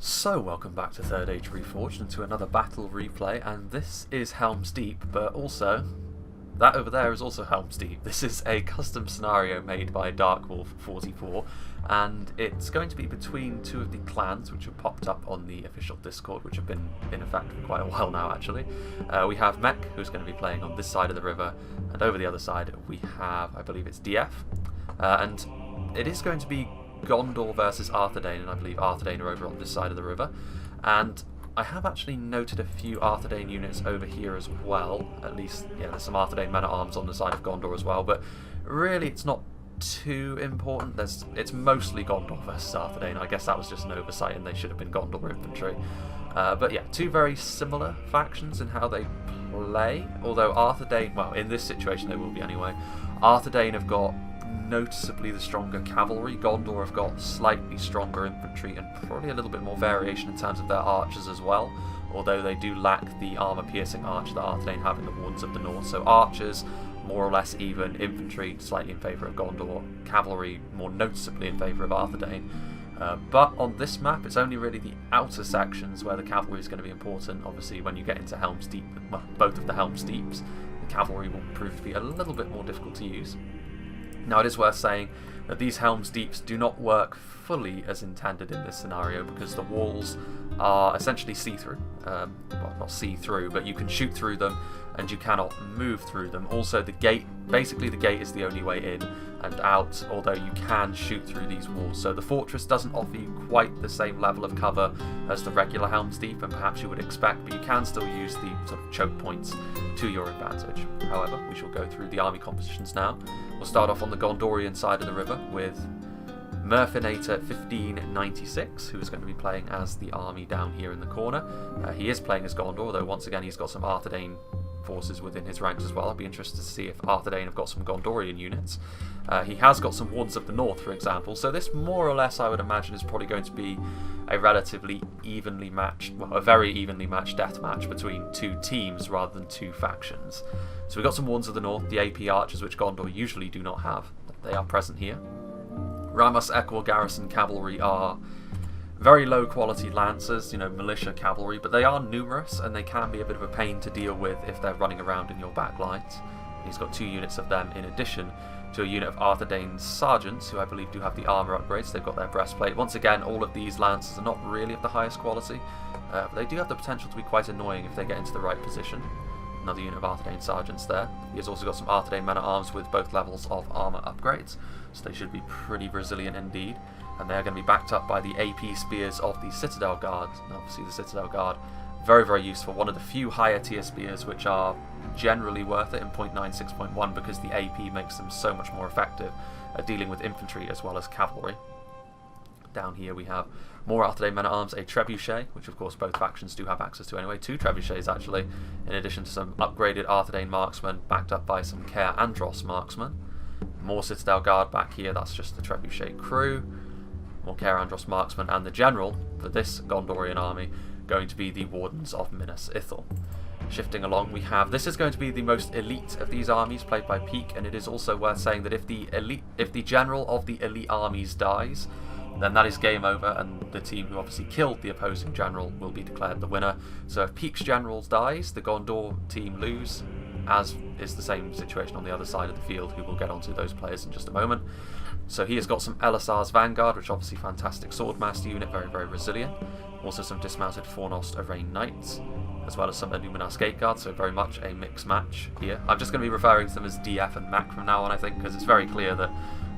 So welcome back to Third Age Reforged and to another battle replay, and this is Helm's Deep, but also that over there is also Helm's Deep. This is a custom scenario made by Darkwolf44, and it's going to be between two of the clans which have popped up on the official Discord, which have been in effect for quite a while now actually. We have Mech, who's going to be playing on this side of the river, and over the other side we have, I believe it's DF, and it is going to be Gondor versus Arthedain, and I believe Arthedain are over on this side of the river. And I have actually noted a few Arthedain units over here as well. At least, yeah, there's some Arthedain men-at-arms on the side of Gondor as well, but really it's not too important. It's mostly Gondor versus Arthedain. I guess that was just an oversight and they should have been Gondor infantry. But yeah, two very similar factions in how they play, although Arthedain, well, in this situation they will be anyway. Arthedain have got noticeably the stronger cavalry. Gondor have got slightly stronger infantry and probably a little bit more variation in terms of their archers as well, although they do lack the armour-piercing archer that Arthedain have in the Wardens of the North. So archers more or less even, infantry slightly in favour of Gondor, cavalry more noticeably in favour of Arthedain. But on this map it's only really the outer sections where the cavalry is going to be important. Obviously when you get into Helm's Deep, well, both of the Helm's Deeps, the cavalry will prove to be a little bit more difficult to use. Now it is worth saying that these Helm's Deeps do not work fully as intended in this scenario because the walls are essentially see-through. Well, not see-through, but you can shoot through them and you cannot move through them. Also the gate, basically the gate is the only way in and out, although you can shoot through these walls. So the fortress doesn't offer you quite the same level of cover as the regular Helm's Deep, and perhaps you would expect, but you can still use the sort of choke points to your advantage. However, we shall go through the army compositions now. We'll start off on the Gondorian side of the river with Murfinator 1596, who is going to be playing as the army down here in the corner. He is playing as Gondor, though once again he's got some Arthedain forces within his ranks as well. I'll be interested to see if Arthedain have got some Gondorian units. He has got some Wardens of the North, for example, so this more or less I would imagine is probably going to be a relatively evenly matched, well, a very evenly matched death match between two teams rather than two factions. So we've got some Wardens of the North, the AP archers, which Gondor usually do not have. They are present here. Ramus Equal Garrison Cavalry are very low quality lancers, you know, militia cavalry, but they are numerous and they can be a bit of a pain to deal with if they're running around in your back lines. He's got 2 units of them in addition to a unit of Arthedain's sergeants, who I believe do have the armour upgrades. They've got their breastplate. Once again, all of these lancers are not really of the highest quality, but they do have the potential to be quite annoying if they get into the right position. Another unit of Arthedain sergeants there. He has also got some Arthedain men-at-arms with both levels of armour upgrades, so they should be pretty resilient indeed. And they're going to be backed up by the AP spears of the Citadel Guard. And obviously the Citadel Guard, very, very useful. One of the few higher tier spears which are generally worth it in 0.96.1 because the AP makes them so much more effective at dealing with infantry as well as cavalry. Down here we have more Arthedain men-at-arms, a trebuchet, which of course both factions do have access to anyway. 2 trebuchets actually, in addition to some upgraded Arthedain marksmen backed up by some Caer Andros marksmen. More Citadel Guard back here, that's just the trebuchet crew. More Caer Andros marksmen, and the general for this Gondorian army going to be the Wardens of Minas Ithil. Shifting along, we have, this is going to be the most elite of these armies played by Peak, and it is also worth saying that if the general of the elite armies dies, then that is game over, and the team who obviously killed the opposing general will be declared the winner. So if Peak's general dies, the Gondor team lose, as is the same situation on the other side of the field, who we'll get onto those players in just a moment. So he has got some Elisar's Vanguard, which obviously fantastic swordmaster unit, very, very resilient. Also some dismounted Fornost Arrayed Knights, as well as some Illuminas Gate Guard, so very much a mixed match here. I'm just going to be referring to them as DF and Mac from now on, I think, because it's very clear that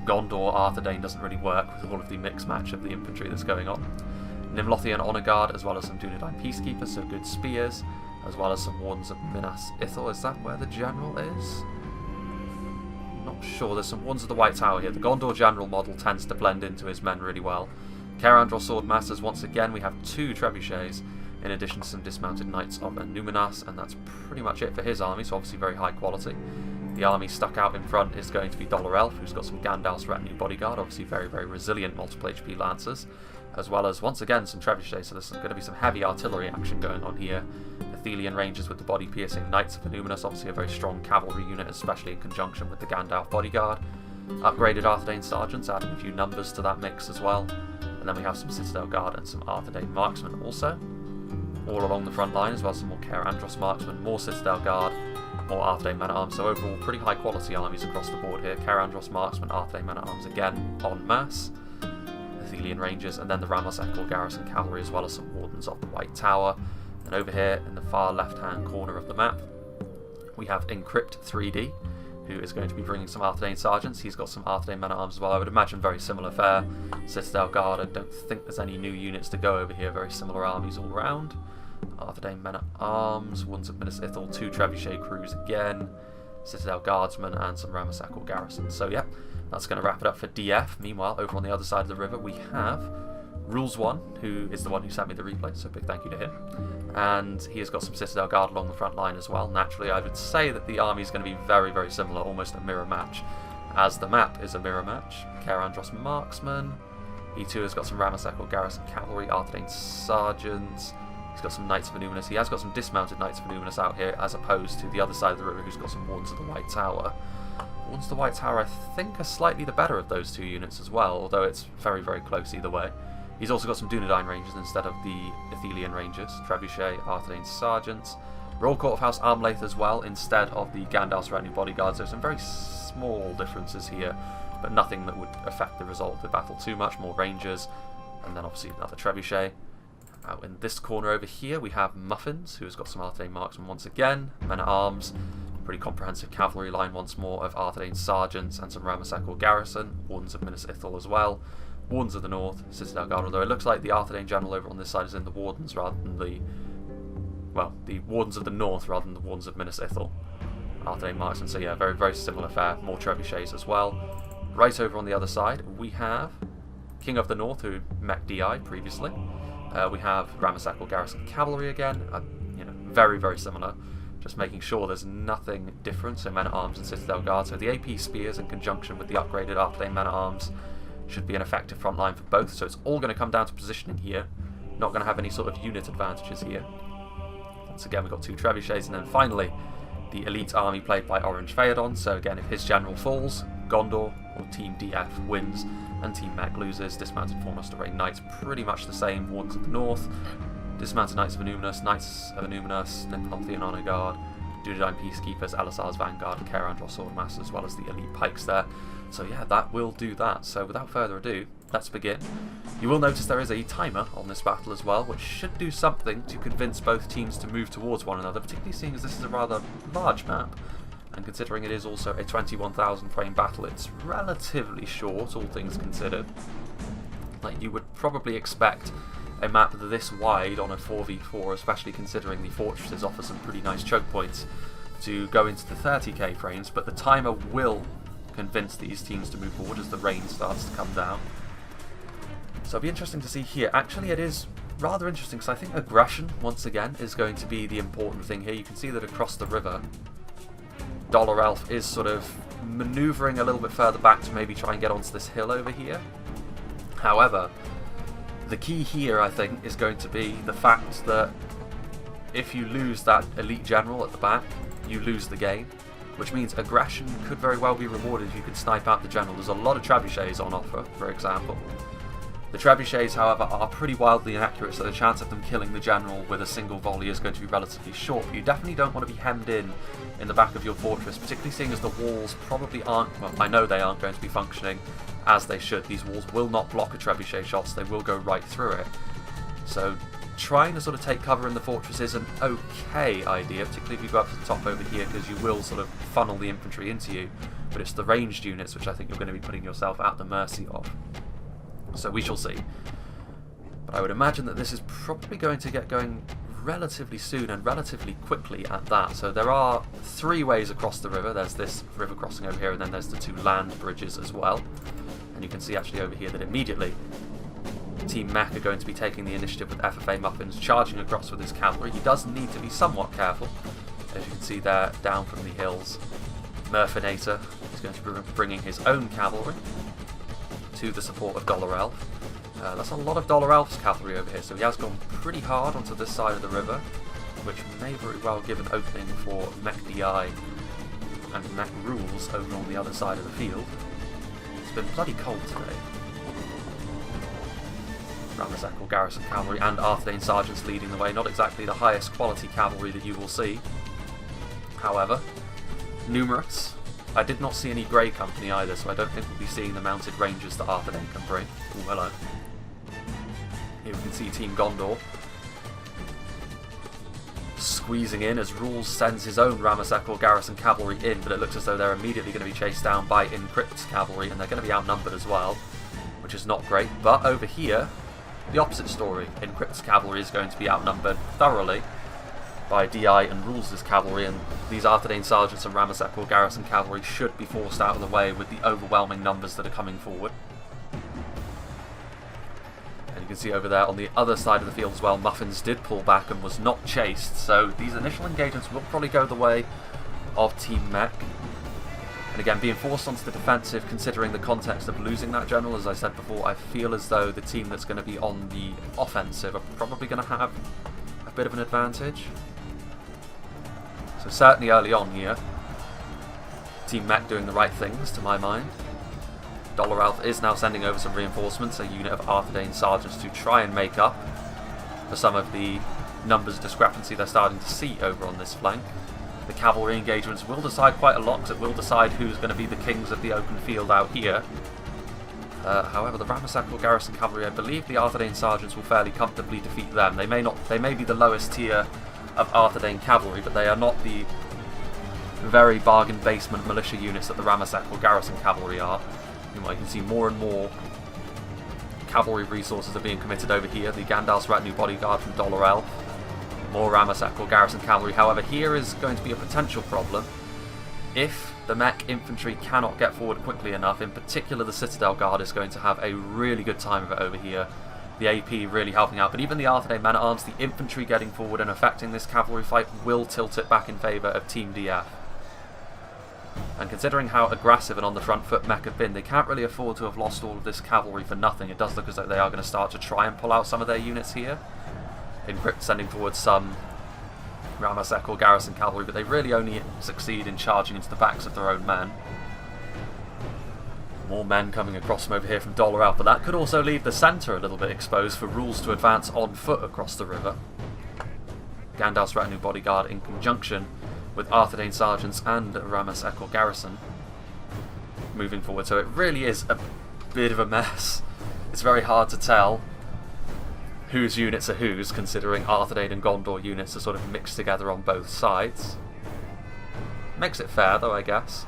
Gondor Arthedain doesn't really work with all of the mixed match of the infantry that's going on. Nimlothian Honour Guard, as well as some Dunedain Peacekeepers, so good spears, as well as some Wardens of Minas Ithil. Is that where the general is? Not sure. There's some Wardens of the White Tower here. The Gondor general model tends to blend into his men really well. Caer Andros Swordmasters, once again we have 2 trebuchets, in addition to some dismounted Knights of Numinas, and that's pretty much it for his army, so obviously very high quality. The army stuck out in front is going to be Dollar Elf, who's got some Gandalf's Retinue Bodyguard, obviously very, very resilient multiple HP Lancers, as well as, once again, some trebuchets, so there's going to be some heavy artillery action going on here. Athelian Rangers with the body-piercing Knights of Illuminus, obviously a very strong cavalry unit, especially in conjunction with the Gandalf Bodyguard. Upgraded Arthedain Sergeants, adding a few numbers to that mix as well. And then we have some Citadel Guard and some Arthedain Marksmen also. All along the front line as well, some more Kerandros Marksmen, more Citadel Guard, more Arthedain Men-at-Arms. So overall, pretty high quality armies across the board here. Kerandros Marksmen, Arthedain Men-at-Arms again en masse. Athelian Rangers, and then the Ramos Eccl Garrison Cavalry, as well as some Wardens of the White Tower. And over here in the far left-hand corner of the map, we have Encrypt 3D, who is going to be bringing some Arthedain Sergeants. He's got some Arthedain Men-at-Arms as well. I would imagine very similar fare. Citadel Guard, I don't think there's any new units to go over here. Very similar armies all around. Arthedain Men-at-Arms, Wardens of Minas Ithil, 2 Trebuchet crews again, Citadel Guardsmen, and some Ramos Eccl Garrison. So yeah, that's going to wrap it up for DF. Meanwhile, over on the other side of the river, we have Rules 1, who is the one who sent me the replay, so big thank you to him. And he has got some Citadel Guard along the front line as well. Naturally, I would say that the army is going to be very, very similar, almost a mirror match, as the map is a mirror match. Kerandros Marksmen. He too has got some Ramos Eccl Garrison Cavalry, Arthedain Sergeants. He's got some Knights of Numinous. He has got some dismounted Knights of Numinous out here, as opposed to the other side of the river, who's got some Wardens of the White Tower. Wardens of the White Tower, I think, are slightly the better of those two units as well, although it's very, very close either way. He's also got some Dunedain Rangers instead of the Athelian Rangers, Trebuchet, Arthedain Sergeants, Royal Court of House Armlaith as well, instead of the Gandalf's Retinue Bodyguards. There's some very small differences here, but nothing that would affect the result of the battle too much. More Rangers, and then obviously another Trebuchet. Out in this corner over here, we have Muffins, who has got some Arthedain Marksmen once again, Men-at-Arms, pretty comprehensive cavalry line once more of Arthedain Sergeants, and some Ramos Eccl Garrison, Wardens of Minas Ithil as well. Wardens of the North, Citadel Guard, although it looks like the Arthedain General over on this side is in the Wardens rather than the... well, the Wardens of the North rather than the Wardens of Minas Ithil. Arthedain Marksmen, so yeah, very, very similar fare. More Trebuchets as well. Right over on the other side, we have King of the North, who met DI previously. We have Ramos Eccl Garrison Cavalry again, you know, very, very similar. Just making sure there's nothing different, so Men-at-Arms and Citadel Guard. So the AP Spears in conjunction with the upgraded Arthedain Men-at-Arms should be an effective front line for both, so it's all going to come down to positioning here. Not going to have any sort of unit advantages here. Once again, we've got 2 Trebuchets, and then finally the elite army played by Orange Phaedon. So again, if his general falls, Gondor or Team DF wins, and Team Mech loses. Dismounted Four-Noster Rain Knights, pretty much the same. Wardens of the North, Dismounted Knights of Numinous, Knights of Numinous, Nipponthean Honor Guard, Dunedain Peacekeepers, Elisar's Vanguard, Kerandros Swordmaster, as well as the elite pikes there. So yeah, that will do that. So without further ado, let's begin. You will notice there is a timer on this battle as well, which should do something to convince both teams to move towards one another, particularly seeing as this is a rather large map, and considering it is also a 21,000 frame battle, it's relatively short, all things considered. Like, you would probably expect a map this wide on a 4v4, especially considering the fortresses offer some pretty nice choke points, to go into the 30k frames, but the timer will convince these teams to move forward as the rain starts to come down. So it'll be interesting to see here. Actually, it is rather interesting, because I think aggression, once again, is going to be the important thing here. You can see that across the river, Dollar Elf is sort of manoeuvring a little bit further back to maybe try and get onto this hill over here. However, the key here, I think, is going to be the fact that if you lose that elite general at the back, you lose the game, which means aggression could very well be rewarded if you can snipe out the general. There's a lot of Trebuchets on offer, for example. The Trebuchets, however, are pretty wildly inaccurate, so the chance of them killing the general with a single volley is going to be relatively short. But you definitely don't want to be hemmed in the back of your fortress, particularly seeing as the walls probably aren't, well, I know they aren't going to be functioning as they should. These walls will not block a Trebuchet shots, they will go right through it. So trying to sort of take cover in the fortress is an okay idea, particularly if you go up to the top over here, because you will sort of funnel the infantry into you. But it's the ranged units which I think you're going to be putting yourself at the mercy of. So we shall see. But I would imagine that this is probably going to get going relatively soon and relatively quickly at that. So there are 3 ways across the river. There's this river crossing over here, and then there's the 2 land bridges as well. And you can see actually over here that immediately Team Mech are going to be taking the initiative with FFA Muffins charging across with his cavalry. He does need to be somewhat careful. As you can see there, down from the hills, Murfinator is going to be bringing his own cavalry to the support of Dollar Elf. That's a lot of Dollar Elf's cavalry over here, so he has gone pretty hard onto this side of the river, which may very well give an opening for Mech DI and Mech Rules over on the other side of the field. It's been bloody cold today. Ramazekal garrison cavalry and Arthedain sergeants leading the way. Not exactly the highest quality cavalry that you will see. However, numerous. I did not see any Grey Company either, so I don't think we'll be seeing the mounted rangers that Arthedain can bring. Ooh, hello. Here we can see Team Gondor squeezing in as Rules sends his own Ramazekal garrison cavalry in, but it looks as though they're immediately going to be chased down by Encrypt's cavalry, and they're going to be outnumbered as well, which is not great. But over here, the opposite story. Encrypt's cavalry is going to be outnumbered thoroughly by DI and Rules' cavalry, and these Arthedain sergeants and Ramazekal garrison cavalry should be forced out of the way with the overwhelming numbers that are coming forward. And you can see over there on the other side of the field as well, Muffins did pull back and was not chased, so these initial engagements will probably go the way of Team Mech. And again, being forced onto the defensive, considering the context of losing that general, as I said before, I feel as though the team that's going to be on the offensive are probably going to have a bit of an advantage. So certainly early on here, Team Mech doing the right things, to my mind. Doloralf is now sending over some reinforcements, a unit of Arthedain sergeants to try and make up for some of the numbers discrepancy they're starting to see over on this flank. The cavalry engagements will decide quite a lot, because it will decide who's going to be the kings of the open field out here. However, the Ramazekal garrison cavalry, I believe the Arthedain sergeants will fairly comfortably defeat them. They may be the lowest tier of Arthedain cavalry, but they are not the very bargain basement militia units that the Ramazekal garrison cavalry are. Meanwhile, you can see more and more cavalry resources are being committed over here. The Gandalf's retinue bodyguard from Dolorel, more Ramazekal garrison cavalry. However, here is going to be a potential problem if the Mech infantry cannot get forward quickly enough. In particular, the Citadel Guard is going to have a really good time of it over here. The AP really helping out, but even the Arthedain men-at-arms, the infantry getting forward and affecting this cavalry fight will tilt it back in favour of Team DF. And considering how aggressive and on the front foot Mech have been, they can't really afford to have lost all of this cavalry for nothing. It does look as though they are going to start to try and pull out some of their units here. Encrypt sending forward some Ramazekal garrison cavalry, but they really only succeed in charging into the backs of their own men. More men coming across from over here from Dolorel, but that could also leave the centre a little bit exposed for Rules to advance on foot across the river. Gandalf's retinue bodyguard in conjunction with Arthedain sergeants and Ramazekal garrison moving forward, so it really is a bit of a mess. It's very hard to tell whose units are whose, considering Arthedain and Gondor units are sort of mixed together on both sides. Makes it fair though, I guess.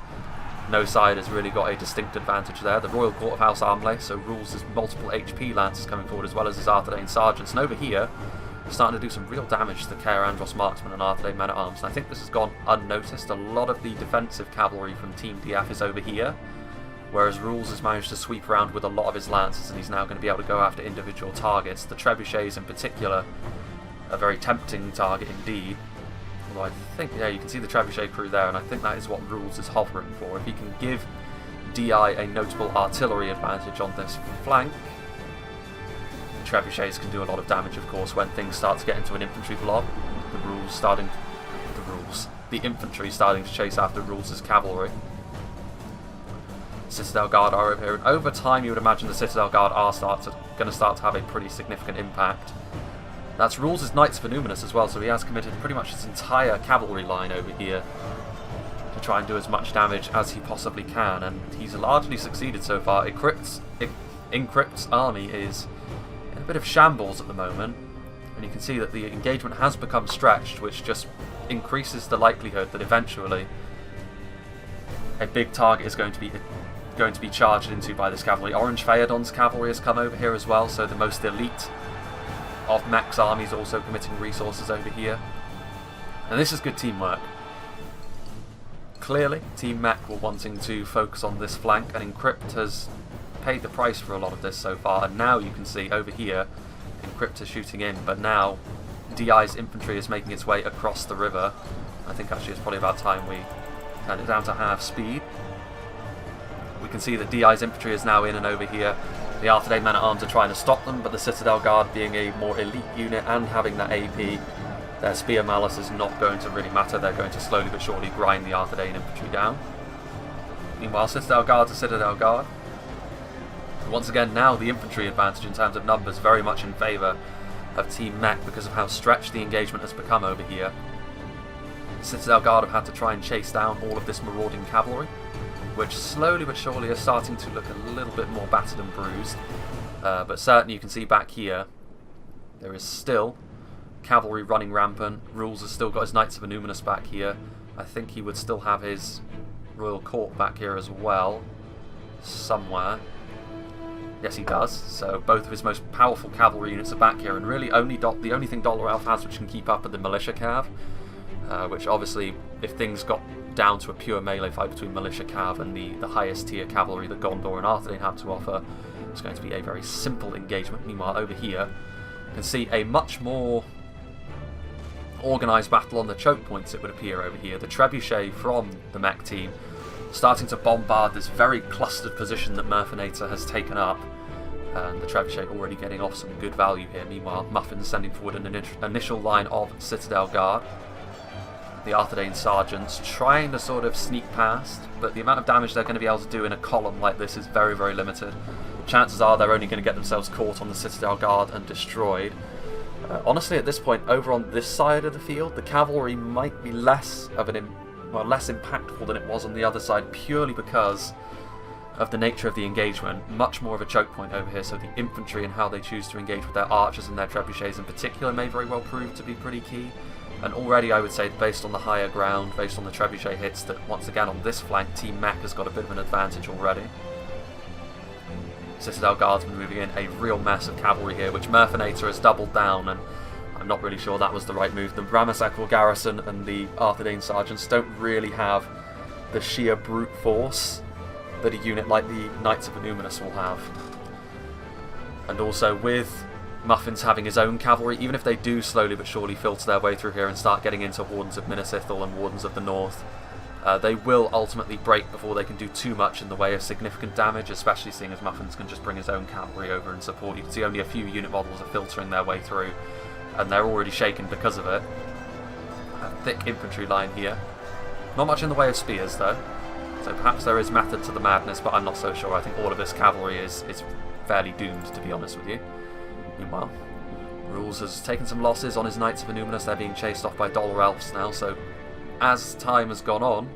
No side has really got a distinct advantage there. The Royal Court of House Armley, so Rules his multiple HP lancers coming forward as well as his Arthedain sergeants, and over here starting to do some real damage to the Caer Andros marksmen and Arthedain men-at-arms, and I think this has gone unnoticed. A lot of the defensive cavalry from Team DF is over here, whereas Rules has managed to sweep around with a lot of his lancers, and he's now going to be able to go after individual targets. The trebuchets in particular, a very tempting target indeed. Although I think, yeah, you can see the trebuchet crew there, and I think that is what Rules is hovering for. If he can give DI a notable artillery advantage on this flank, trebuchets can do a lot of damage, of course, when things start to get into an infantry blob. The infantry starting to chase after Rules' cavalry. Citadel Guard are over here, and over time you would imagine the Citadel Guard are going to start to have a pretty significant impact. That's Rules' Knights of Numinous as well, so he has committed pretty much his entire cavalry line over here to try and do as much damage as he possibly can, and he's largely succeeded so far. Encrypt's army is in a bit of shambles at the moment, and you can see that the engagement has become stretched, which just increases the likelihood that eventually a big target is going to be charged into by this cavalry. Orange Phaedon's cavalry has come over here as well, so the most elite of Mech's army is also committing resources over here. And this is good teamwork. Clearly, Team Mech were wanting to focus on this flank, and Encrypt has paid the price for a lot of this so far, and now you can see over here, Encrypt is shooting in, but now DI's infantry is making its way across the river. I think actually it's probably about time we turn it down to half speed. We can see that DI's infantry is now in and over here. The Arthedain men-at-arms are trying to stop them, but the Citadel Guard, being a more elite unit and having that AP, their spear malice is not going to really matter. They're going to slowly but surely grind the Arthedain infantry down. Meanwhile, Citadel Guard to Citadel Guard. Once again, now the infantry advantage in terms of numbers very much in favour of Team Mech because of how stretched the engagement has become over here. Citadel Guard have had to try and chase down all of this marauding cavalry, which slowly but surely are starting to look a little bit more battered and bruised. But certainly you can see back here, there is still cavalry running rampant. Rules has still got his Knights of Illuminus back here. I think he would still have his Royal Court back here as well, somewhere. Yes, he does. So both of his most powerful cavalry units are back here, and really the only thing Dollar Elf has which can keep up are the Militia Cav, which obviously, if things got down to a pure melee fight between Militia Cav and the highest tier cavalry that Gondor and Arthedain have to offer, it's going to be a very simple engagement. Meanwhile, over here, you can see a much more organised battle on the choke points, it would appear over here. The Trebuchet from the Mech team starting to bombard this very clustered position that Murfinator has taken up, and the Trebuchet already getting off some good value here. Meanwhile, Muffin's sending forward an initial line of Citadel Guard. The Arthedain Sergeants trying to sort of sneak past, but the amount of damage they're going to be able to do in a column like this is very, very limited. Chances are they're only going to get themselves caught on the Citadel Guard and destroyed. Honestly, at this point, over on this side of the field, the cavalry might be less impactful than it was on the other side, purely because of the nature of the engagement. Much more of a choke point over here, so the infantry and how they choose to engage with their archers and their trebuchets in particular may very well prove to be pretty key. And already I would say, based on the higher ground, based on the trebuchet hits, that once again on this flank, Team Mech has got a bit of an advantage already. Citadel Guardsmen moving in, a real mess of cavalry here, which Murfinator has doubled down, and I'm not really sure that was the right move. The Ramazakal Garrison and the Arthedain Sergeants don't really have the sheer brute force that a unit like the Knights of Illuminus will have. And also with Muffin's having his own cavalry, even if they do slowly but surely filter their way through here and start getting into Wardens of Minas Ithil and Wardens of the North, they will ultimately break before they can do too much in the way of significant damage, especially seeing as Muffins can just bring his own cavalry over and support. You can see only a few unit models are filtering their way through, and they're already shaken because of it. A thick infantry line here. Not much in the way of spears though, so perhaps there is method to the madness, but I'm not so sure. I think all of this cavalry is fairly doomed, to be honest with you. Meanwhile, Rules has taken some losses on his Knights of Illuminus. They're being chased off by Dollar Elves now, so as time has gone on,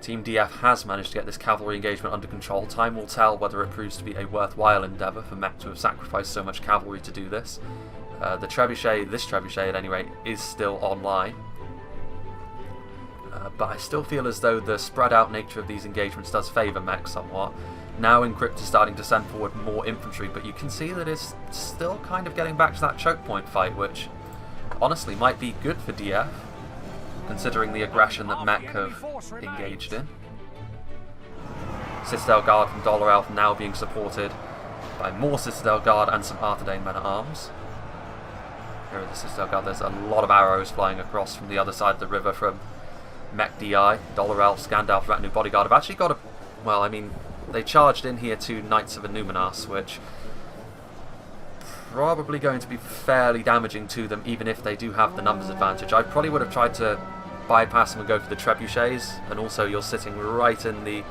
Team DF has managed to get this cavalry engagement under control. Time will tell whether it proves to be a worthwhile endeavour for Mech to have sacrificed so much cavalry to do this. The trebuchet, this trebuchet at any rate, is still online. But I still feel as though the spread out nature of these engagements does favour Mech somewhat. Now Encrypt is starting to send forward more infantry, but you can see that it's still kind of getting back to that choke point fight, which honestly might be good for DF, considering the aggression that Mech have engaged in. Citadel Guard from Dollar Elf now being supported by more Citadel Guard and some Arthedain men-at-arms. Here at the Citadel Guard, there's a lot of arrows flying across from the other side of the river from Mech DI. Dollar Elf, Scandalf, Retinue Bodyguard have actually got a... well, I mean, they charged in here to Knights of Illuminas, which probably going to be fairly damaging to them, even if they do have the numbers advantage. I probably would have tried to bypass them and go for the trebuchets, and also you're sitting right in the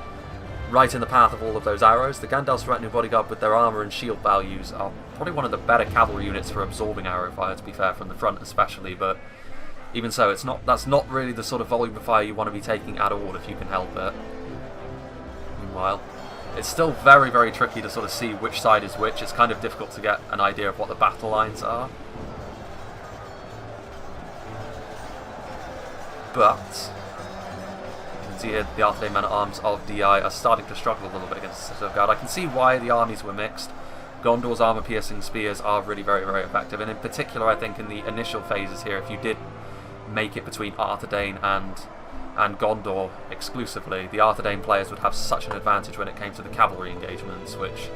path of all of those arrows. The Gandalf's Retinue Bodyguard with their armour and shield values are probably one of the better cavalry units for absorbing arrow fire, to be fair, from the front especially, but even so, that's not really the sort of volume of fire you want to be taking at all if you can help it. Meanwhile, it's still very, very tricky to sort of see which side is which. It's kind of difficult to get an idea of what the battle lines are. But you can see here the Arthedain men-at-arms of DI are starting to struggle a little bit against the Citadel Guard. I can see why the armies were mixed. Gondor's armour-piercing spears are really very, very effective, and in particular I think in the initial phases here, if you did make it between Arthedain and Gondor exclusively, the Arthedain players would have such an advantage when it came to the cavalry engagements, which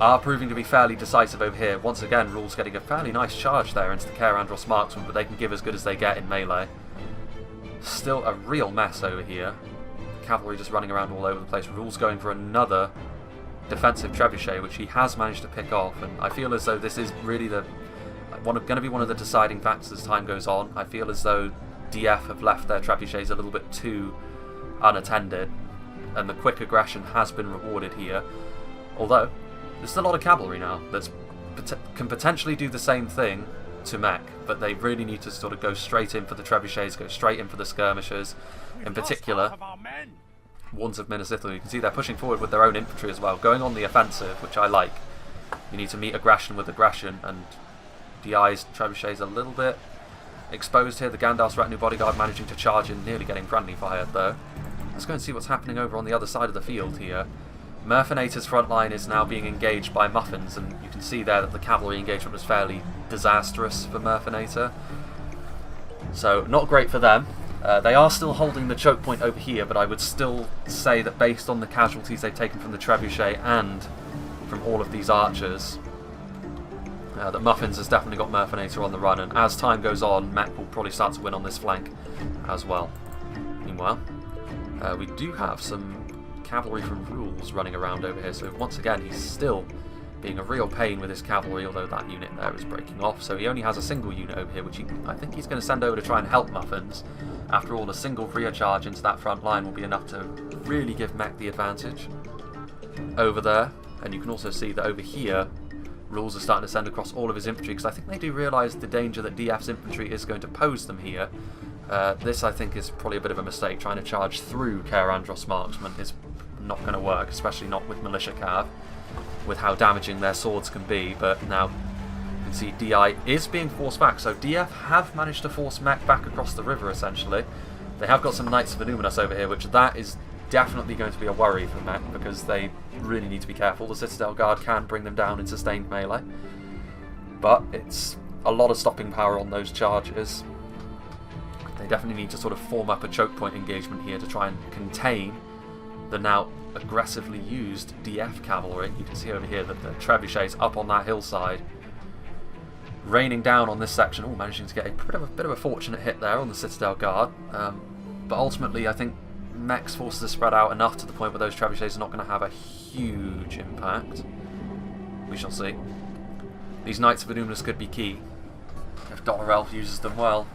are proving to be fairly decisive over here. Once again, Rules getting a fairly nice charge there into the Caer Andros marksman, but they can give as good as they get in melee. Still a real mess over here. Cavalry just running around all over the place. Rules going for another defensive trebuchet, which he has managed to pick off, and I feel as though this is really going to be one of the deciding factors as time goes on. I feel as though DF have left their trebuchets a little bit too unattended, and the quick aggression has been rewarded here. Although, there's a lot of cavalry now that can potentially do the same thing to mech, but they really need to sort of go straight in for the trebuchets, go straight in for the skirmishers. In particular, ones of Minas Italy, you can see they're pushing forward with their own infantry as well, going on the offensive, which I like. You need to meet aggression with aggression, and DI's trebuchets a little bit exposed here. The Gandalf's retinue bodyguard managing to charge in, nearly getting friendly fired though. Let's go and see what's happening over on the other side of the field here. Murfinator's front line is now being engaged by Muffins, and you can see there that the cavalry engagement was fairly disastrous for Murfinator. So, not great for them. They are still holding the choke point over here, but I would still say that based on the casualties they've taken from the trebuchet and from all of these archers, that Muffins has definitely got Murfinator on the run, and as time goes on, Mech will probably start to win on this flank as well. Meanwhile, we do have some cavalry from Rules running around over here, so once again he's still being a real pain with his cavalry, although that unit there is breaking off, so he only has a single unit over here, which I think he's going to send over to try and help Muffins. After all, a single rear charge into that front line will be enough to really give Mech the advantage over there. And you can also see that over here Rules are starting to send across all of his infantry, because I think they do realise the danger that DF's infantry is going to pose them here. This, I think, is probably a bit of a mistake. Trying to charge through Caer Andros marksmen is not going to work, especially not with Militia Cav, with how damaging their swords can be. But now you can see DI is being forced back, so DF have managed to force Mech back across the river, essentially. They have got some Knights of Illuminus over here, which that is definitely going to be a worry for Mech, because they really need to be careful. The Citadel Guard can bring them down in sustained melee, but it's a lot of stopping power on those charges. They definitely need to sort of form up a choke point engagement here to try and contain the now aggressively used DF cavalry. You can see over here that the trebuchets up on that hillside, raining down on this section. Oh, managing to get a bit of a fortunate hit there on the Citadel Guard, but ultimately I think Mech's forces are spread out enough to the point where those trebuchets are not going to have a huge impact. We shall see. These Knights of Illuminus could be key if Dollar Elf uses them well.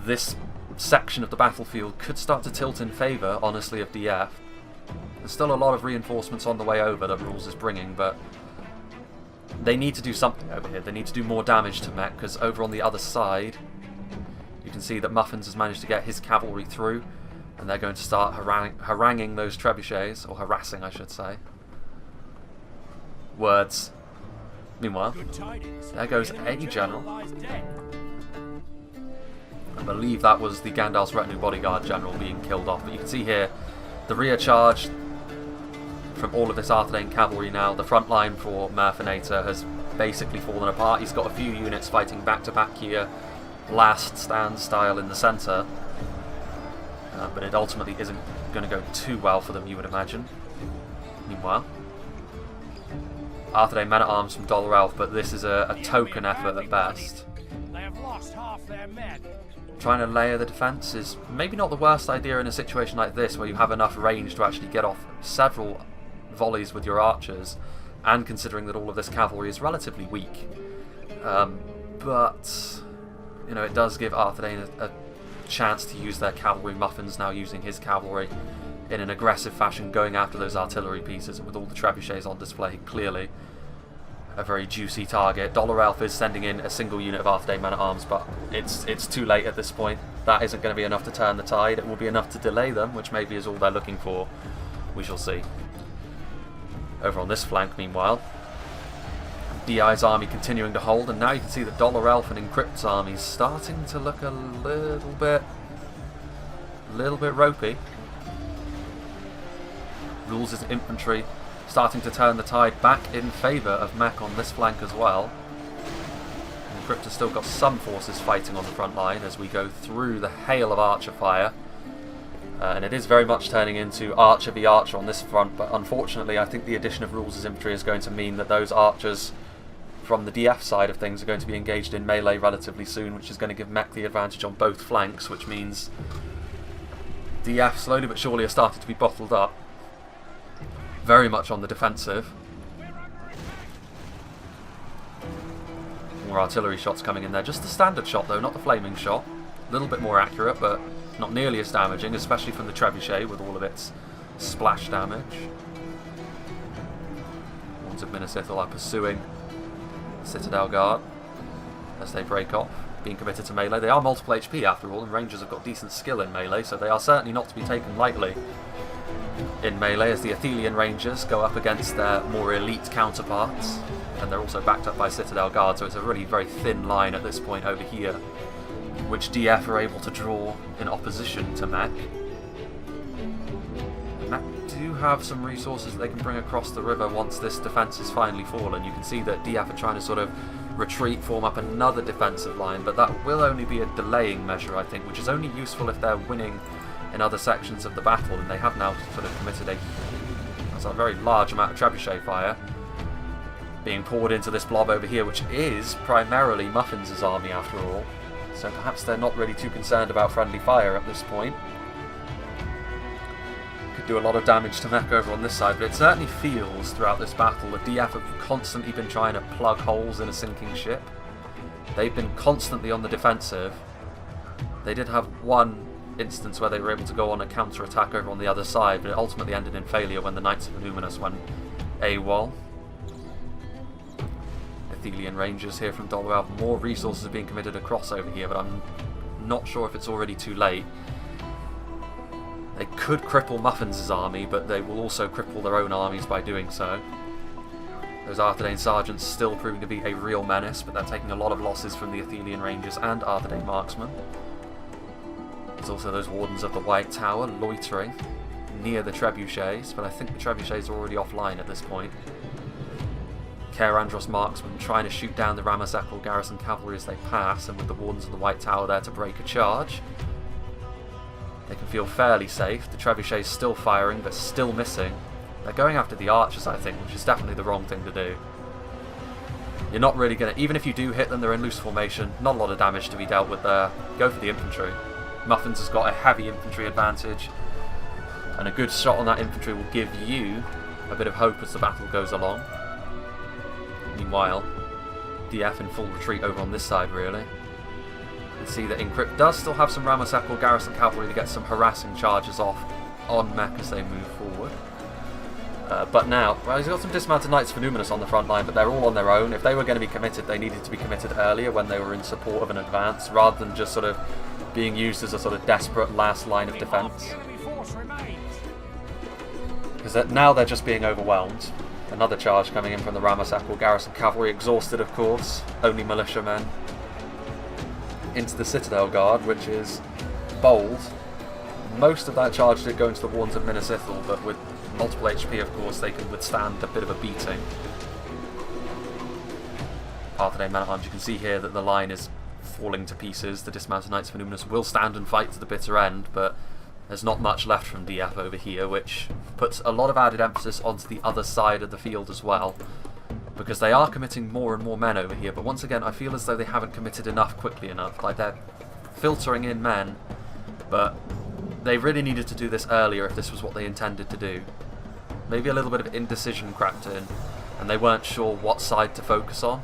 This section of the battlefield could start to tilt in favour, honestly, of DF. There's still a lot of reinforcements on the way over that Rules is bringing, but they need to do something over here. They need to do more damage to Mech, because over on the other side you can see that Muffins has managed to get his cavalry through, and they're going to start haranguing those trebuchets, or harassing I should say. Words. Meanwhile, there goes a general. I believe that was the Gandalf's retinue bodyguard general being killed off, but you can see here the rear charge from all of this Arthedain cavalry now. The front line for Murfinator has basically fallen apart. He's got a few units fighting back to back here, last stand style in the centre, but it ultimately isn't going to go too well for them, you would imagine. Meanwhile, Arthedain men-at-arms from Dollar Elf, but this is a token effort at best. They have lost half their men. Trying to layer the defence is maybe not the worst idea in a situation like this, where you have enough range to actually get off several volleys with your archers, and considering that all of this cavalry is relatively weak. But you know, it does give Arthedain a chance to use their cavalry. Muffins now using his cavalry in an aggressive fashion, going after those artillery pieces, and with all the trebuchets on display, clearly a very juicy target. Dollar Elf is sending in a single unit of Arthedain men-at-arms, but it's too late at this point. That isn't going to be enough to turn the tide. It will be enough to delay them, which maybe is all they're looking for. We shall see. Over on this flank, meanwhile, DI's army continuing to hold, and now you can see that Dollar Elf and Encrypt's army is starting to look a little bit ropey. Rules' infantry starting to turn the tide back in favour of Mech on this flank as well. Encrypt has still got some forces fighting on the front line as we go through the hail of archer fire. And it is very much turning into archer v archer on this front, but unfortunately I think the addition of Rules' infantry is going to mean that those archers from the DF side of things are going to be engaged in melee relatively soon, which is going to give Mech the advantage on both flanks, which means DF slowly but surely are starting to be bottled up. Very much on the defensive. More artillery shots coming in there. Just the standard shot though, not the flaming shot. A little bit more accurate, but not nearly as damaging, especially from the trebuchet with all of its splash damage. Horns of Minas Ithil are pursuing Citadel Guard as they break off, being committed to melee. They are multiple HP after all, and Rangers have got decent skill in melee, so they are certainly not to be taken lightly in melee as the Athelian Rangers go up against their more elite counterparts, and they're also backed up by Citadel Guard, so it's a really very thin line at this point over here, which DF are able to draw in opposition to Mech. Mech do have some resources they can bring across the river once this defence has finally fallen. You can see that DF are trying to sort of retreat, form up another defensive line, but that will only be a delaying measure, I think, which is only useful if they're winning in other sections of the battle, and they have now sort of committed a very large amount of trebuchet fire being poured into this blob over here, which is primarily Muffins' army after all, so perhaps they're not really too concerned about friendly fire at this point. Could do a lot of damage to Mech over on this side, but it certainly feels throughout this battle that DF have constantly been trying to plug holes in a sinking ship. They've been constantly on the defensive. They did have one instance where they were able to go on a counter-attack over on the other side, but it ultimately ended in failure when the Knights of Illuminus went AWOL. Athelian Rangers here from Dolwell. More resources are being committed across over here, but I'm not sure if it's already too late. They could cripple Muffins' army, but they will also cripple their own armies by doing so. Those Arthedain Sergeants still proving to be a real menace, but they're taking a lot of losses from the Athelian Rangers and Arthedain Marksmen. There's also those Wardens of the White Tower loitering near the trebuchets, but I think the trebuchets are already offline at this point. Caer Andros Marksmen trying to shoot down the Ramazekal garrison cavalry as they pass, and with the Wardens of the White Tower there to break a charge, they can feel fairly safe. The trebuchets still firing, but still missing. They're going after the archers, I think, which is definitely the wrong thing to do. You're not really going to... Even if you do hit them, they're in loose formation. Not a lot of damage to be dealt with there. Go for the infantry. Muffins has got a heavy infantry advantage, and a good shot on that infantry will give you a bit of hope as the battle goes along. Meanwhile, DF in full retreat over on this side, really. You can see that Encrypt does still have some Ramazekal garrison cavalry to get some harassing charges off on Mech as they move forward. But now, well, he's got some dismounted Knights of Numinous on the front line, but they're all on their own. If they were going to be committed, they needed to be committed earlier when they were in support of an advance, rather than just sort of being used as a sort of desperate last line of defence. Because now they're just being overwhelmed. Another charge coming in from the Ramazekal garrison cavalry, exhausted of course, only militiamen. Into the Citadel Guard, which is bold. Most of that charge did go into the Wardens of Minas Ithil, but with multiple HP of course they can withstand a bit of a beating. Arthedain men-at-arms, you can see here that the line is falling to pieces. The dismounted Knights of Numinous will stand and fight to the bitter end, but there's not much left from DF over here, which puts a lot of added emphasis onto the other side of the field as well, because they are committing more and more men over here, but once again I feel as though they haven't committed enough quickly enough. Like, they're filtering in men, but they really needed to do this earlier if this was what they intended to do. Maybe a little bit of indecision crept in, and they weren't sure what side to focus on.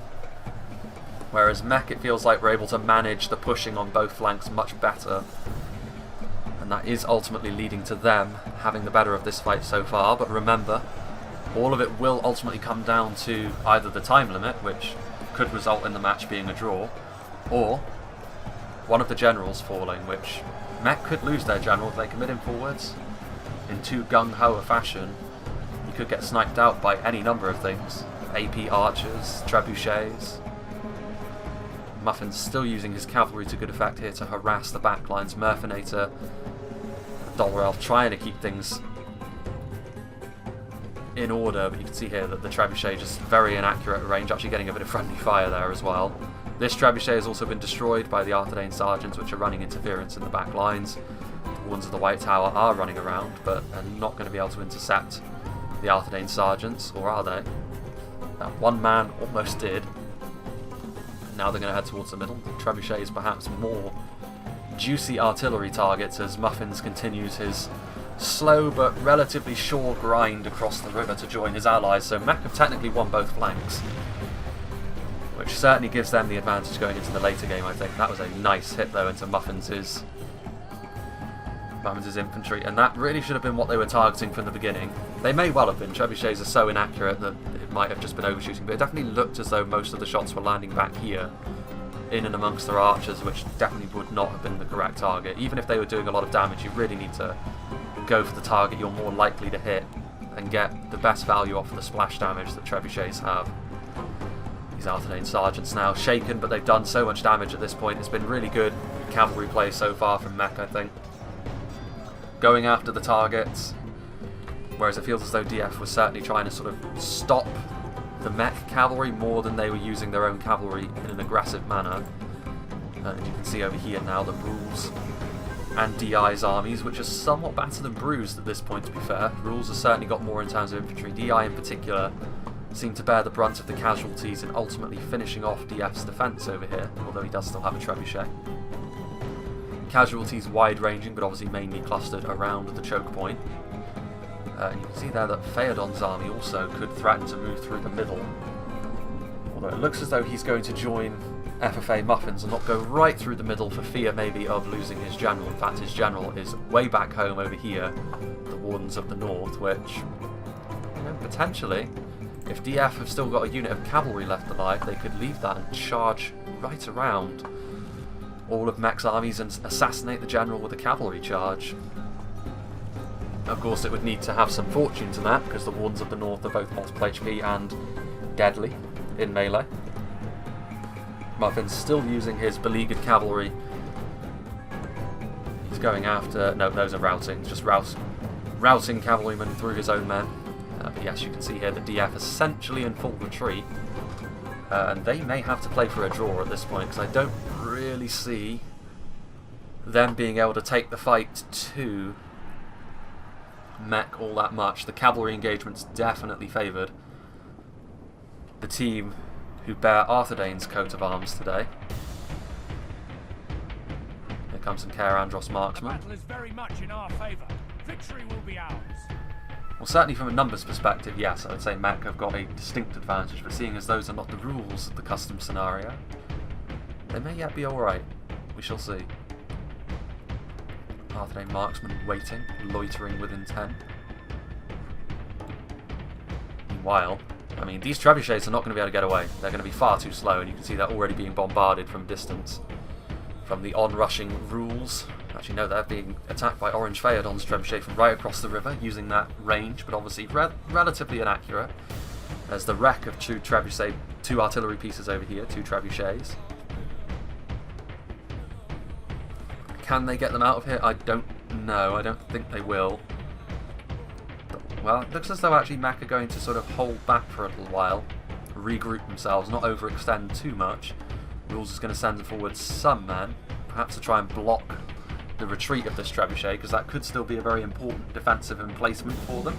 Whereas Mech, it feels like we're able to manage the pushing on both flanks much better, and that is ultimately leading to them having the better of this fight so far. But remember, all of it will ultimately come down to either the time limit, which could result in the match being a draw, or one of the generals falling, which Mech could lose their general if they commit him forwards in too gung-ho a fashion. He could get sniped out by any number of things. AP archers, trebuchets. Muffin's still using his cavalry to good effect here to harass the backlines. Murfinator, Dolrelf trying to keep things in order, but you can see here that the trebuchet just very inaccurate at range, actually getting a bit of friendly fire there as well. This trebuchet has also been destroyed by the Arthedain Sergeants, which are running interference in the back lines. The ones of the White Tower are running around, but are not going to be able to intercept the Arthedain Sergeants, or are they? That one man almost did. Now they're going to head towards the middle. Trebuchets perhaps more juicy artillery targets as Muffins continues his slow but relatively sure grind across the river to join his allies. So Mech have technically won both flanks, which certainly gives them the advantage going into the later game, I think. That was a nice hit though into Muffins' Muffins' infantry, and that really should have been what they were targeting from the beginning. They may well have been. Trebuchets are so inaccurate that it might have just been overshooting, but it definitely looked as though most of the shots were landing back here, in and amongst their archers, which definitely would not have been the correct target. Even if they were doing a lot of damage, you really need to go for the target you're more likely to hit and get the best value off of the splash damage that trebuchets have. These Arthedain sergeants now shaken, but they've done so much damage at this point. It's been really good cavalry play so far from Mech, I think. Going after the targets, whereas it feels as though DF was certainly trying to sort of stop the Mech cavalry more than they were using their own cavalry in an aggressive manner. And you can see over here now the Rules and DI's armies, which are somewhat battered and bruised at this point, to be fair. Rules has certainly got more in terms of infantry. DI in particular seemed to bear the brunt of the casualties and ultimately finishing off DF's defence over here, although he does still have a trebuchet. Casualties wide-ranging, but obviously mainly clustered around the choke point. And you can see there that Phaedon's army also could threaten to move through the middle. Although it looks as though he's going to join FFA Muffins and not go right through the middle for fear maybe of losing his general. In fact, his general is way back home over here, the Wardens of the North, which, you know, potentially, if DF have still got a unit of cavalry left alive, they could leave that and charge right around all of Mech's armies and assassinate the general with a cavalry charge. Of course, it would need to have some fortune to that, because the Wardens of the North are both multiple HP and deadly in melee. Muffin's still using his beleaguered cavalry. He's going after... no, those are routing. Just routing cavalrymen through his own men. But yes, you can see here the DF essentially in full retreat. And they may have to play for a draw at this point, because I don't really see them being able to take the fight to Mech all that much. The cavalry engagement's definitely favoured the team who bear Arthedain's coat of arms today. Here comes some Care Andros marksmen. The battle is very much in our favour. Victory will be ours. Well, certainly from a numbers perspective, yes, I'd say Mech have got a distinct advantage, but seeing as those are not the rules of the custom scenario, they may yet be alright. We shall see. Arthedain marksmen waiting, loitering within 10. Meanwhile, I mean, these trebuchets are not going to be able to get away. They're going to be far too slow, and you can see they're already being bombarded from distance from the on-rushing Rules. Actually, no, they're being attacked by Orange Phaedon's trebuchet from right across the river, using that range, but obviously relatively inaccurate. There's the wreck of two artillery pieces over here, two trebuchets. Can they get them out of here? I don't know. I don't think they will. But, well, it looks as though actually Mech are going to sort of hold back for a little while, regroup themselves, not overextend too much. Rules is going to send forward some men, perhaps to try and block the retreat of this trebuchet, because that could still be a very important defensive emplacement for them.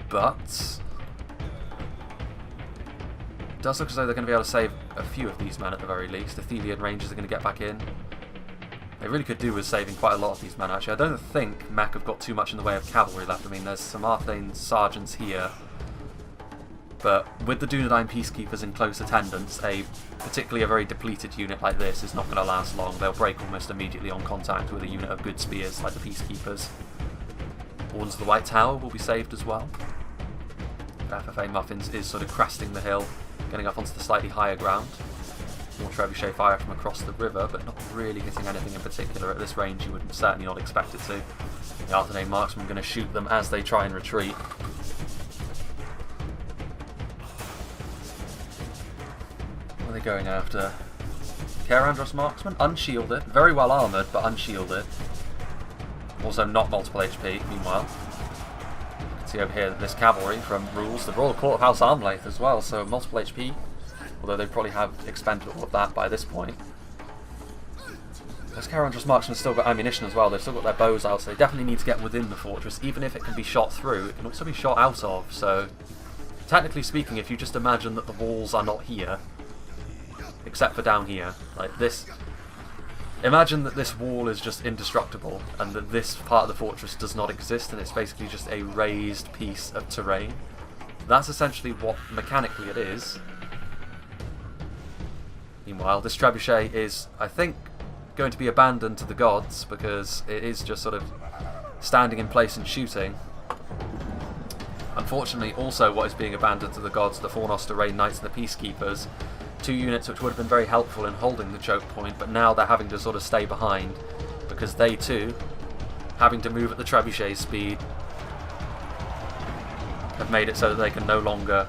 But it does look as though they're going to be able to save a few of these men at the very least. The Athelian Rangers are going to get back in. They really could do with saving quite a lot of these men, actually. I don't think Mech have got too much in the way of cavalry left. I mean, there's some Arthedain sergeants here, but with the Dunedain Peacekeepers in close attendance, particularly a very depleted unit like this is not going to last long. They'll break almost immediately on contact with a unit of good spears like the Peacekeepers. Wardens of the White Tower will be saved as well. FFA Muffins is sort of cresting the hill, getting up onto the slightly higher ground. More trebuchet fire from across the river, but not really hitting anything in particular. At this range you would certainly not expect it to. The Arthedain marksmen are going to shoot them as they try and retreat. What are they going after? Care Andros marksmen, unshielded, very well armoured, but unshielded. Also not multiple HP, meanwhile. You can see over here that this cavalry from Rules, the Royal Court of House Armlaith as well, so multiple HP, although they probably have expended all of that by this point. Those Care Andros marksmen have still got ammunition as well, they've still got their bows out, so they definitely need to get within the fortress. Even if it can be shot through, it can also be shot out of, so technically speaking, if you just imagine that the walls are not here, except for down here, like this. Imagine that this wall is just indestructible and that this part of the fortress does not exist and it's basically just a raised piece of terrain. That's essentially what mechanically it is. Meanwhile, this trebuchet is, I think, going to be abandoned to the gods because it is just sort of standing in place and shooting. Unfortunately, also what is being abandoned to the gods, the Fornoster Rain Knights and the Peacekeepers, 2 units which would have been very helpful in holding the choke point, but now they're having to sort of stay behind because they too, having to move at the trebuchet speed, have made it so that they can no longer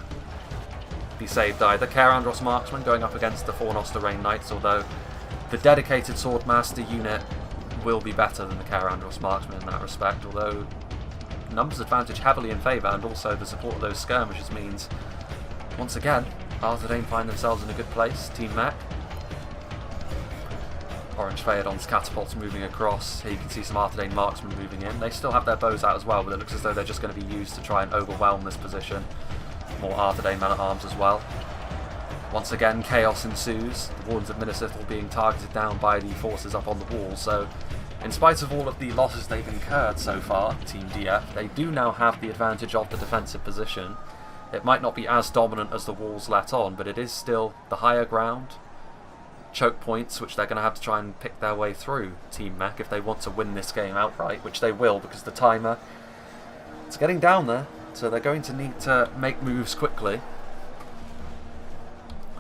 be saved either. Care Andros Marksman going up against the Fornoster Rain Knights, although the dedicated Swordmaster unit will be better than the Care Andros Marksman in that respect, although numbers advantage heavily in favour, and also the support of those skirmishes means, once again, Arthedain find themselves in a good place. Team Mech. Orange Phaedon's catapults moving across. Here you can see some Arthedain marksmen moving in. They still have their bows out as well, but it looks as though they're just going to be used to try and overwhelm this position. More Arthedain men-at-arms as well. Once again, chaos ensues. The Wardens of Minisithal being targeted down by the forces up on the wall, so in spite of all of the losses they've incurred so far, Team DF, they do now have the advantage of the defensive position. It might not be as dominant as the walls let on, but it is still the higher ground. Choke points, which they're going to have to try and pick their way through, Team Mech, if they want to win this game outright, which they will, because the timer is getting down there, so they're going to need to make moves quickly.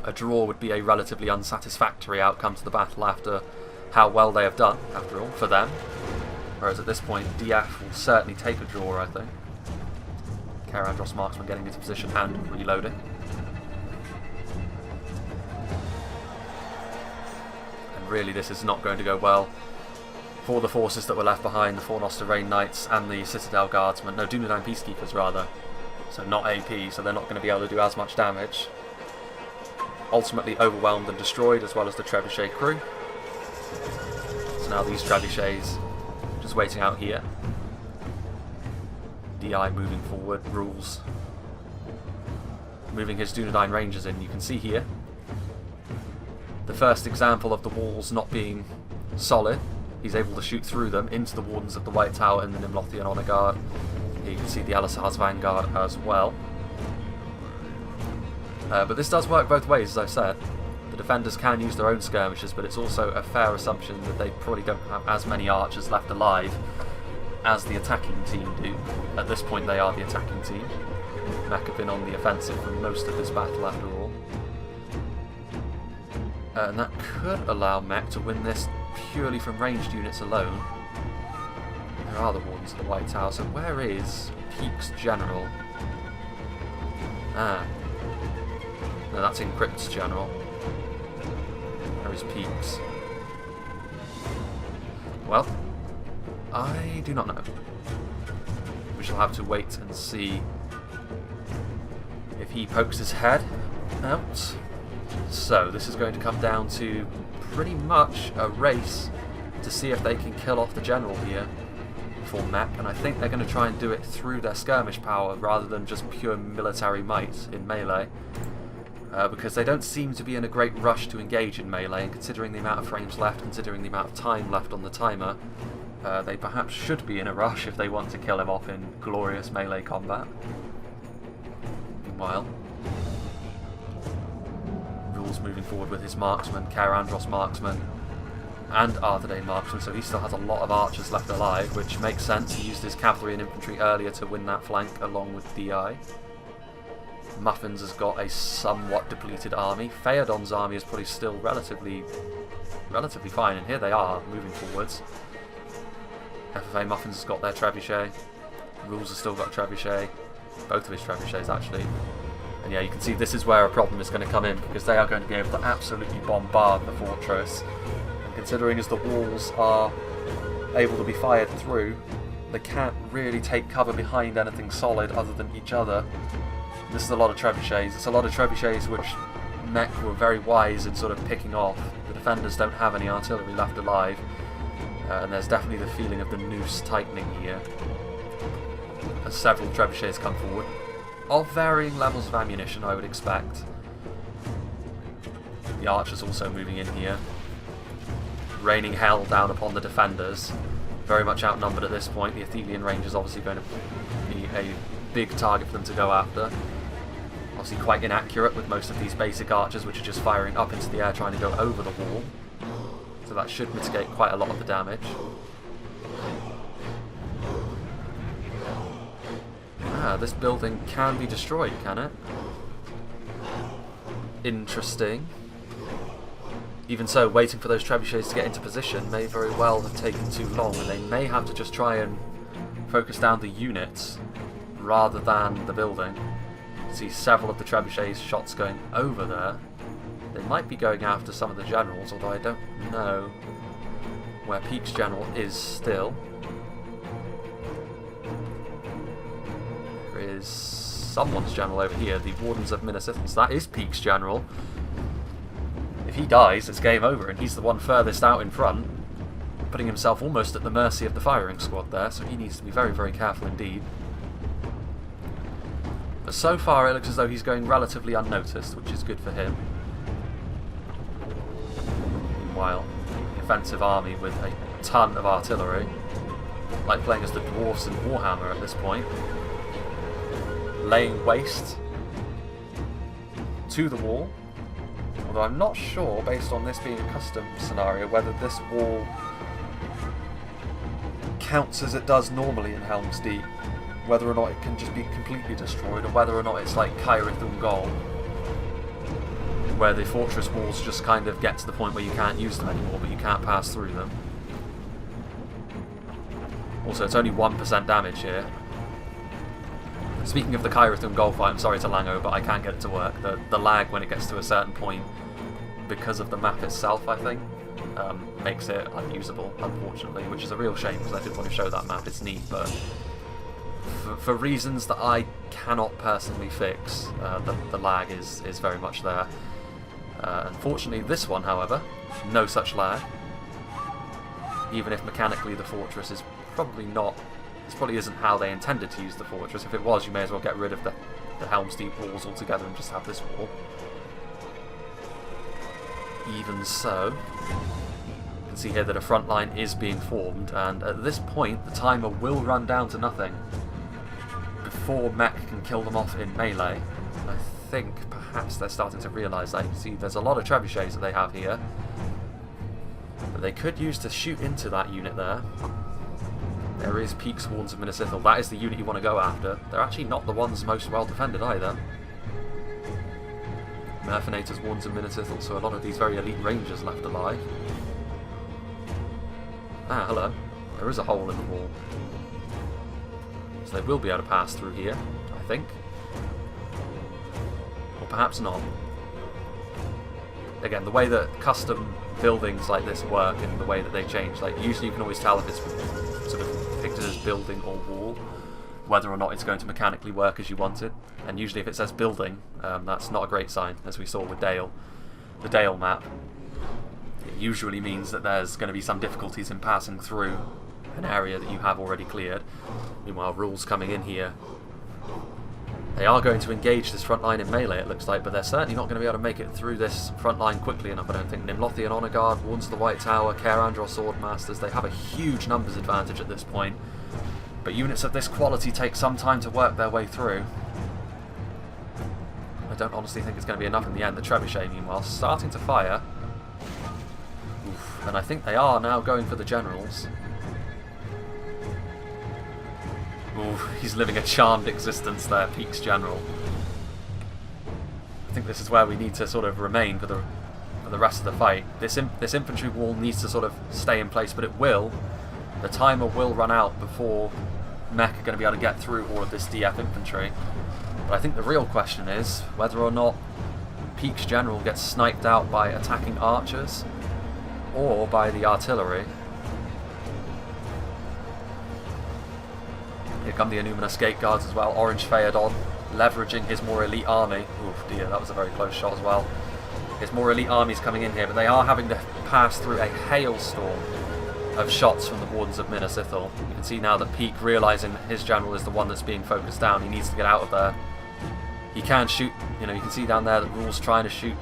A draw would be a relatively unsatisfactory outcome to the battle after how well they have done, after all, for them. Whereas at this point, DF will certainly take a draw, I think. Care Andros Marksman getting into position and reloading. And really, this is not going to go well for the forces that were left behind, the Fornoster Rain Knights and the Citadel Guardsmen, no, Dunedain Peacekeepers rather. So not AP, so they're not going to be able to do as much damage. Ultimately overwhelmed and destroyed, as well as the Trebuchet crew. So now these trebuchets just waiting out here. DI moving forward, Rules moving his Dunedain Rangers in. You can see here the first example of the walls not being solid. He's able to shoot through them into the Wardens of the White Tower and the Nimlothian Honor Guard. Here you can see the Elisar's Vanguard as well. But this does work both ways, as I said. The defenders can use their own skirmishers, but it's also a fair assumption that they probably don't have as many archers left alive as the attacking team do. At this point they are the attacking team. Mech have been on the offensive for most of this battle after all. And that could allow Mech to win this purely from ranged units alone. There are the Wardens of the White Tower, so where is Peak's General? Ah. No, that's Encrypt's General. Where is Peak's? Well, I do not know. We shall have to wait and see if he pokes his head out. So this is going to come down to pretty much a race to see if they can kill off the general here for Mech, and I think they're going to try and do it through their skirmish power rather than just pure military might in melee. Because they don't seem to be in a great rush to engage in melee, and considering the amount of frames left, considering the amount of time left on the timer, they perhaps should be in a rush if they want to kill him off in glorious melee combat. Meanwhile, Rules moving forward with his marksman, Care Andros marksman, and Arthedain marksman, so he still has a lot of archers left alive, which makes sense. He used his cavalry and infantry earlier to win that flank along with DI. Muffins has got a somewhat depleted army. Phaedon's army is probably still relatively fine, and here they are, moving forwards. FFA Muffins has got their trebuchet. Rules has still got a trebuchet. Both of his trebuchets, actually. And yeah, you can see this is where a problem is going to come in, because they are going to be able to absolutely bombard the fortress. And considering as the walls are able to be fired through, they can't really take cover behind anything solid other than each other. This is a lot of trebuchets. It's a lot of trebuchets which Mech were very wise in sort of picking off. The defenders don't have any artillery left alive, and there's definitely the feeling of the noose tightening here as several trebuchets come forward, of varying levels of ammunition, I would expect. The archers also moving in here, raining hell down upon the defenders. Very much outnumbered at this point. The Athelian range is obviously going to be a big target for them to go after. obviously quite inaccurate with most of these basic archers, which are just firing up into the air trying to go over the wall. So that should mitigate quite a lot of the damage. This building can be destroyed, can it? Interesting. Even so, waiting for those trebuchets to get into position may very well have taken too long, and they may have to just try and focus down the units rather than the building. See several of the trebuchets shots going over there. They might be going after some of the generals, although I don't know where Peake's general is still. There is someone's general over here, the Wardens of Minas Ithil. So that is Peake's general. If he dies, it's game over, and he's the one furthest out in front, putting himself almost at the mercy of the firing squad there, so he needs to be very, very careful indeed. But so far it looks as though he's going relatively unnoticed, which is good for him. Meanwhile, the offensive army with a ton of artillery, like playing as the dwarfs in Warhammer at this point, laying waste to the wall. Although I'm not sure, based on this being a custom scenario, whether this wall counts as it does normally in Helm's Deep, whether or not it can just be completely destroyed, or whether or not it's like Caerith Ungol, where the fortress walls just kind of get to the point where you can't use them anymore, but you can't pass through them. Also, it's only 1% damage here. Speaking of the Caerith Ungol fight, I'm sorry to Lango, but I can't get it to work. The lag when it gets to a certain point, because of the map itself, I think, makes it unusable, unfortunately, which is a real shame, because I did want to show that map. It's neat, but for reasons that I cannot personally fix, the lag is very much there. Unfortunately, this one, however, no such lag. Even if mechanically the fortress is probably not... This probably isn't how they intended to use the fortress. If it was, you may as well get rid of the Helm's Deep walls altogether and just have this wall. Even so, you can see here that a front line is being formed, and at this point the timer will run down to nothing before Mech can kill them off in melee. And I think perhaps they're starting to realise that. You see there's a lot of trebuchets that they have here that they could use to shoot into that unit there. There is Peake's Wardens of Minas Ithil. That is the unit you want to go after. They're actually not the ones most well defended either. Mercenators, Wardens of Minas Ithil, so a lot of these very elite rangers left alive. Ah, hello. There is a hole in the wall. So they will be able to pass through here, I think. Or perhaps not. Again, the way that custom buildings like this work and the way that they change, like usually you can always tell if it's sort of depicted as building or wall, whether or not it's going to mechanically work as you want it. And usually if it says building, that's not a great sign, as we saw with Dale. The Dale map. It usually means that there's going to be some difficulties in passing through an area that you have already cleared. Meanwhile, Rule's coming in here. They are going to engage this front line in melee, it looks like, but they're certainly not going to be able to make it through this front line quickly enough, I don't think. Nimlothian Honor Guard, Wardens of the White Tower, Care Androl Swordmasters, they have a huge numbers advantage at this point. But units of this quality take some time to work their way through. I don't honestly think it's going to be enough in the end. The Trebuchet, meanwhile, starting to fire. Oof. And I think they are now going for the generals. Ooh, he's living a charmed existence there, Peake's general. I think this is where we need to sort of remain for the rest of the fight. This infantry wall needs to sort of stay in place, but it will. The timer will run out before Mech are going to be able to get through all of this DF infantry. But I think the real question is whether or not Peake's general gets sniped out by attacking archers or by the artillery. Here come the Annuminous Gate Guards as well. Orange Phaedon leveraging his more elite army. Oof, dear, that was a very close shot as well. His more elite army's coming in here, but they are having to pass through a hailstorm of shots from the Wardens of Minas Ithil. You can see now that Peake, realising that his general is the one that's being focused down, he needs to get out of there. He can shoot, you know, you can see down there that Rule's trying to shoot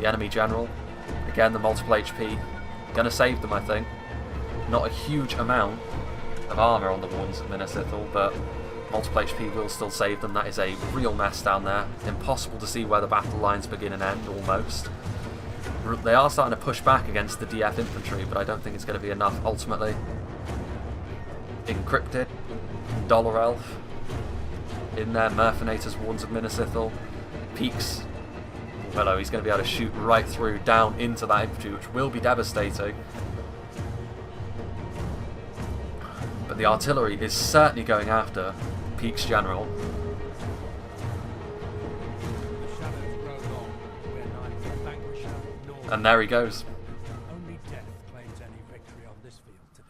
the enemy general. Again, the multiple HP. Gonna save them, I think. Not a huge amount of armour on the Wardens of Minas Ithil, but multiple HP will still save them. That is a real mess down there. Impossible to see where the battle lines begin and end, almost. They are starting to push back against the DF infantry, but I don't think it's going to be enough ultimately. Encrypted, Dollar Elf, in there, Mercenators, Warns of Minnesithal, Peaks. Hello, he's going to be able to shoot right through, down into that infantry, which will be devastating. But the artillery is certainly going after Peaks General. And there he goes. Only death claims any victory on this field today.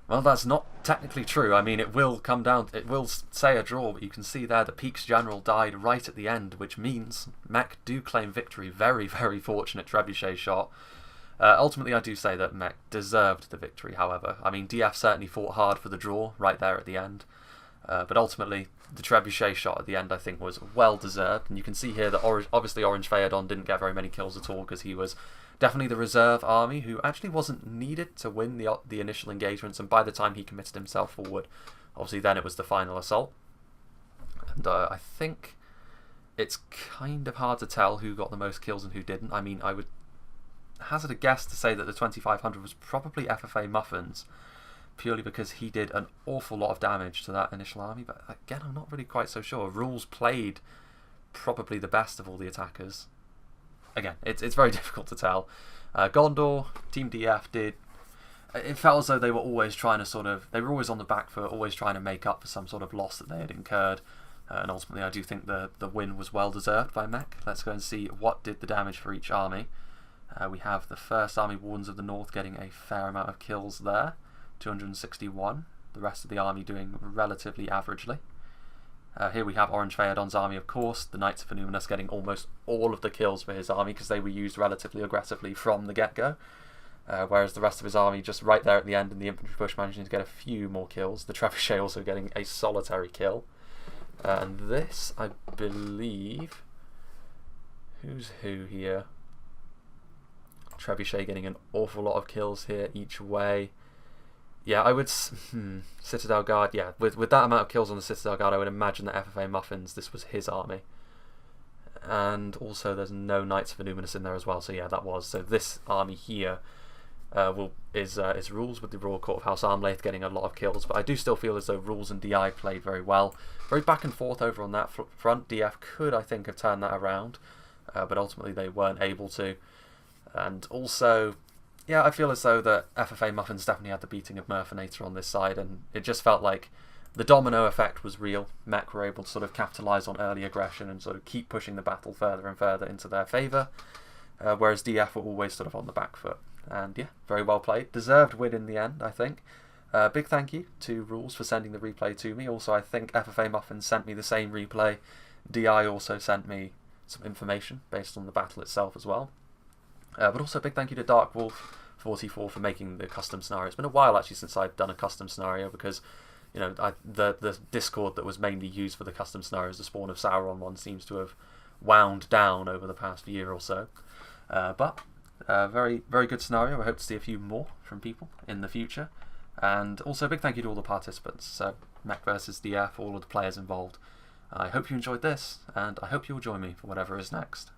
Well, that's not technically true. I mean, it will come down, it will say a draw, but you can see there that Peaks General died right at the end, which means Mech do claim victory. Very, very fortunate trebuchet shot. Ultimately, I do say that Mech deserved the victory, however. I mean, DF certainly fought hard for the draw right there at the end. But ultimately, the trebuchet shot at the end, I think, was well deserved. And you can see here that obviously Orange Phaedon didn't get very many kills at all because he was definitely the reserve army who actually wasn't needed to win the initial engagements. And by the time he committed himself forward, obviously then it was the final assault. And I think it's kind of hard to tell who got the most kills and who didn't. I mean, I would hazard a guess to say that the 2500 was probably FFA Muffins, purely because he did an awful lot of damage to that initial army, but again, I'm not really quite so sure. Rules played probably the best of all the attackers. Again, it's very difficult to tell. Gondor, Team DF did... It felt as though they were always trying to they were always on the back foot, always trying to make up for some sort of loss that they had incurred. And ultimately, I do think the win was well deserved by Mech. Let's go and see what did the damage for each army. We have the first army, Wardens of the North, getting a fair amount of kills there. 261. The rest of the army doing relatively averagely. Here we have Orange Phaedon's army, of course. The Knights of Phenomenus getting almost all of the kills for his army because they were used relatively aggressively from the get-go. Whereas the rest of his army just right there at the end in the infantry push managing to get a few more kills. The Trebuchet also getting a solitary kill. And this, I believe... Who's who here? Trebuchet getting an awful lot of kills here each way. Yeah, I would... Citadel Guard, yeah. With that amount of kills on the Citadel Guard, I would imagine that FFA Muffins, this was his army. And also there's no Knights of Illuminus in there as well, so yeah, that was. So this army here is Rules with the Royal Court of House Armlaith getting a lot of kills, but I do still feel as though Rules and DI played very well. Very back and forth over on that front. DF could, I think, have turned that around, but ultimately they weren't able to. And also, yeah, I feel as though that FFA Muffins definitely had the beating of Mercenator on this side, and it just felt like the domino effect was real. Mech were able to sort of capitalise on early aggression and sort of keep pushing the battle further and further into their favour, whereas DF were always sort of on the back foot. And yeah, very well played. Deserved win in the end, I think. Big thank you to Rules for sending the replay to me. Also, I think FFA Muffins sent me the same replay. DI also sent me some information based on the battle itself as well. But also big thank you to Dark Wolf 44 for making the custom scenario. It's been a while actually since I've done a custom scenario because, you know, the Discord that was mainly used for the custom scenarios, the Spawn of Sauron one, seems to have wound down over the past year or so. But very, very good scenario. I hope to see a few more from people in the future. And also a big thank you to all the participants. So Mech versus DF, all of the players involved. I hope you enjoyed this, and I hope you'll join me for whatever is next.